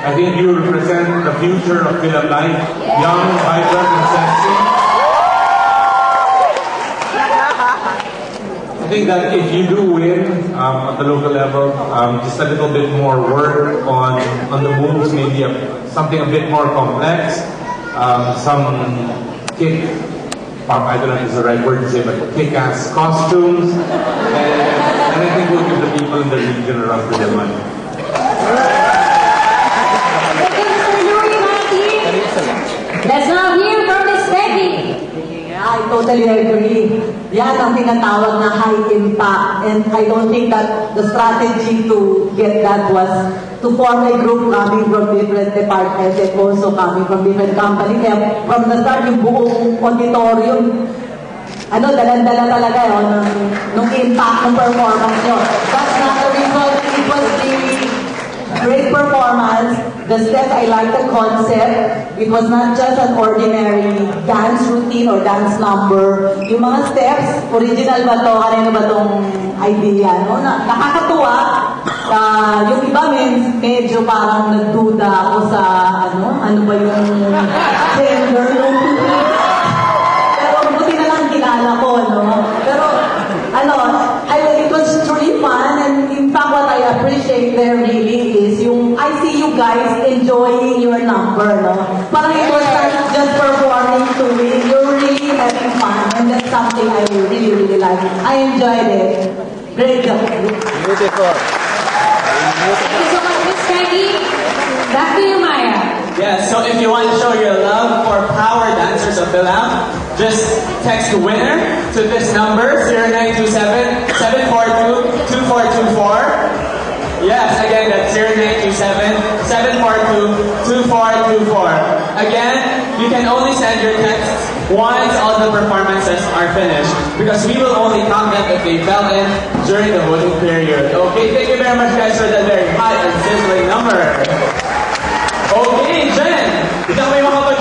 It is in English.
I think you represent the future of film life, young, vibrant, and sexy. I think that if you do win at the local level, just a little bit more work on the moves, maybe something a bit more complex, some kick, I don't know if it's the right word to say, but kick-ass costumes, and I think we'll give the people in the region a run for their money. totally agree. Yan ang tinatawag na high impact. And I don't think that the strategy to get that was to form a group coming from different departments and also coming from different companies. Kaya from the start, yung buong auditorium, dalan-dala talaga yun, nung impact ng performance nyo. That's not the result. It was really great performance. The steps, I like the concept. It was not just an ordinary dance routine or dance number. Yung mga steps, original ba to? Kanino ba tong idea? No? Nakakatuwa. Yung iba medyo parang nagduda ako sa ano ba yung gender nung pero buti na lang kilala ko, no? Pero it was truly fun, and in fact what I appreciate there really is I see you guys enjoying your number, no? Parang it was not just performing to win, you're really having fun, and that's something I really, really like. I enjoyed it. Great job. Beautiful. Thank you so much, Miss Peggy. Back to you, Maya. Yeah, so if you want to show your love for power dancers of Philam, just text winner to this number, 0927-742-2424. Yes, again, that's 0927-742-2424. Again, you can only send your texts once all the performances are finished, because we will only count them if they fell in during the voting period. Okay, thank you very much guys for that very hot and sizzling number. Okay, Jen, ikaw may makapag